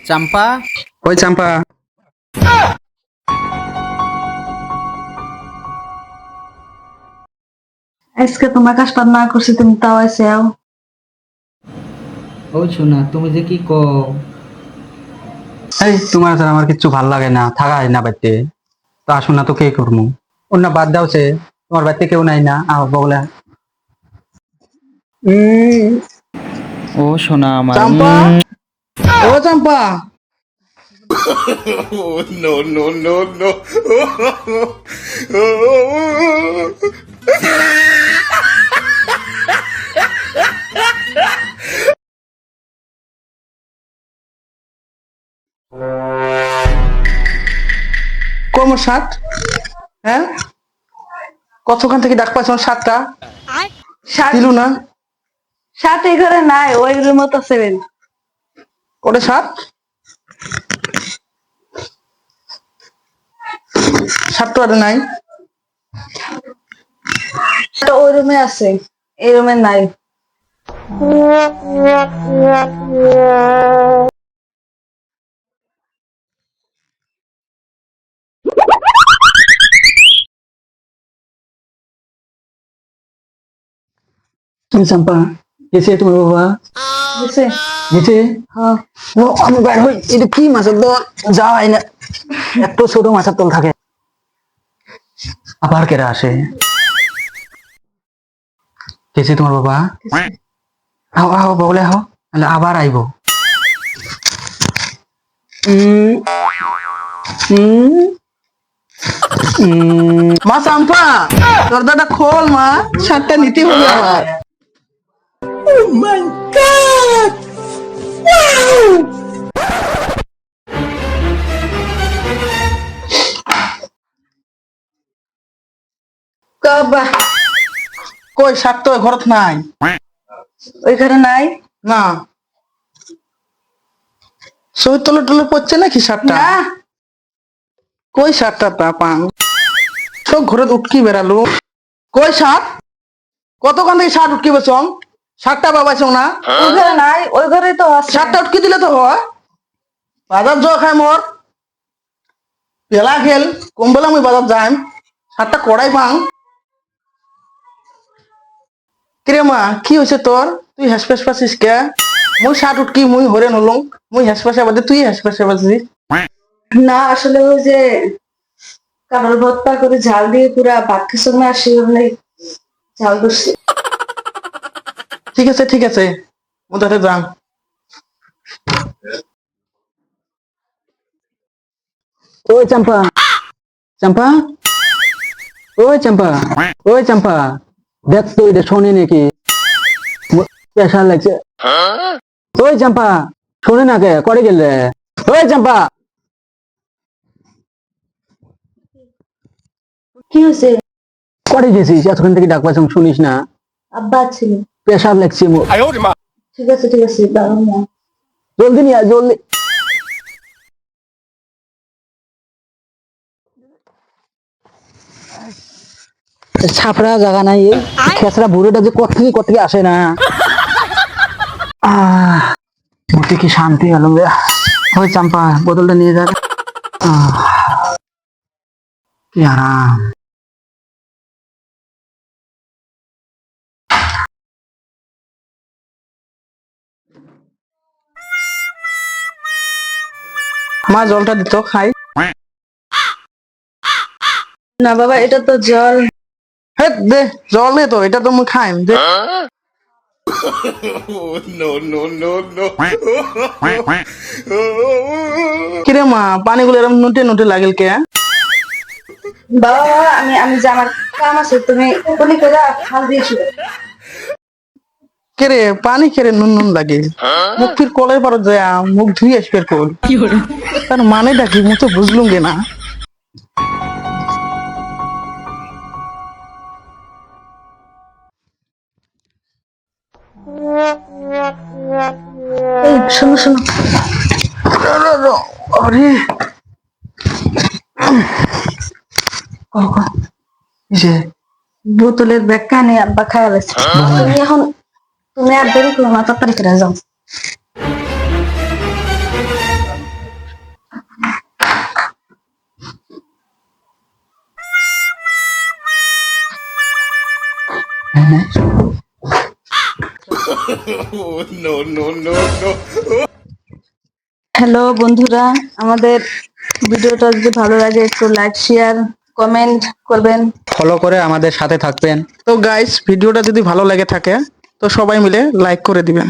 চাম্পা, ওই চাম্পা, আজকে তোমার কাজটা না করছি, তুমি তাও এসে আও। ওই শোনা তুমি যে কি কও। এই তোমার ছাড়া আমার কিচ্ছু ভাল লাগে না, থাকা হয় না বাড়িতে। তো আসুন না তো কে করবো, অন্য বাদ দাও সে, তোমার বাড়িতে কেউ নাই না আহ বলে। ও শোনা আমার চাম্পা, ও চাম্পা, কোমর শার্ট, হ্যাঁ কতক্ষণ থেকে ডাক পাচ্ছ শার্টটা শার্ট দিলু না? শার্ট এই ঘরে নাই, ওই রুমে তো সেভেন। ওটা শার্ট, শার্ট তো আর নাই। তো ওই রুমে আছে, এই রুমে নাই। তুমি চাম্পা, গেছে তোমার বাবা বুঝছে? গেছে? হ্যাঁ। ও, আমি বের হই, এটা কি মাছের দল যাওয়াই না, এত ছোট মাছের দল থাকে। আবার কেরা আসে? গেছে তোমার বাবা? আও আও বলে আও, তাহলে আবার আইব। মা চাম্পা, দরজাটা খোল মা, শার্টটা নিতে হবে আমার। বাবা, কই শার্ট তো ঘরত নাই। ওই ঘরে নাই না, সই তলে টলে পড়ছে নাকি শার্টটা? না। কই শার্টটা তা পাং, সব ঘরে উটকি বেড়ালো। কই শার্ট, কতক্ষণ থেকে শার্ট উটকি বেচং, শার্টটা পাবাইছ না? ওই ঘরে নাই, ওই ঘরেই তো আছে। শার্টটা উটকি দিলে তো হয়, বাজার যাওয়া খাই মোর পেলা খেল, কম বেলা মুই বাজার যাইম, শার্টটা কড়াই পাং। কিরে মা কি হয়েছে তোর, তুই হেসপেস পাচ্ছিস কে? মুই শার্ট উটকি মুই হরে নলং, মুই হেসপেসে বাদে তুই হেসপেসে পাচ্ছিস। না, আসলে ওই যে কাঁঠাল ভর্তা করে ঝাল দিয়ে পুরা ভাত খেয়ে না, আসি বলে ঝাল করছি। ঠিক আছে ঠিক আছে, ওটাতে যান। ওই চাম্পা, চাম্পা, ওই চাম্পা, ওই চাম্পা, দেখ তো এটা শোনে নাকি, প্রেশার লাগছে। ওই চাম্পা, শোনে না কে করে গেলে? ওই চাম্পা, কি হয়েছে? করে গেছিস এতক্ষণ থেকে ডাক পাচ্ছ শুনিস না? আব্বা ছিল। প্রেশার লাগছে মোর। ঠিক আছে ঠিক আছে, দাঁড়াও না। জলদি নিয়ে আয়, জলদি। ছাপড়া জায়গা নাই, এই খেসরা বুড়োটা যে কত থেকে আসে না। মোটে কি শান্তি হলো রে। ওই চাম্পা বোতলটা নিয়ে যাবে, কি আরাম। মা জলটা দিত খাই। না বাবা, এটা তো জল। হে দে, জল দে তো, এটা তো মুই খাইম দে। কিরে মা পানিগুলো এরকম নুটে নুটে লাগিল কে? বাবা বাবা, আমি আমি যে আমার কাম আছে, তুমি কোনি করে খাল দিয়েছো। কেরে পানি কেরে নুন নুন লাগে, মুখ ফির কলের পার যায় মুখ ধুই আসবে কল, তার মানেটা কি মুই তো বুঝলুম গে না। এই শোনো শোনো, আরে যে বোতলের ব্যাগ কানে আব্বা খাওয়া গেছে। তুমি এখন, তুমি আর দেরি করো না, তাড়াতাড়ি করে যাও। হ্যালো বন্ধুরা, আমাদের ভিডিওটা যদি ভালো লাগে একটু লাইক শেয়ার কমেন্ট করবেন। ফলো করে আমাদের সাথে থাকবেন। তো গাইস, ভিডিওটা যদি ভালো লেগে থাকে তো সবাই মিলে লাইক করে দিবেন।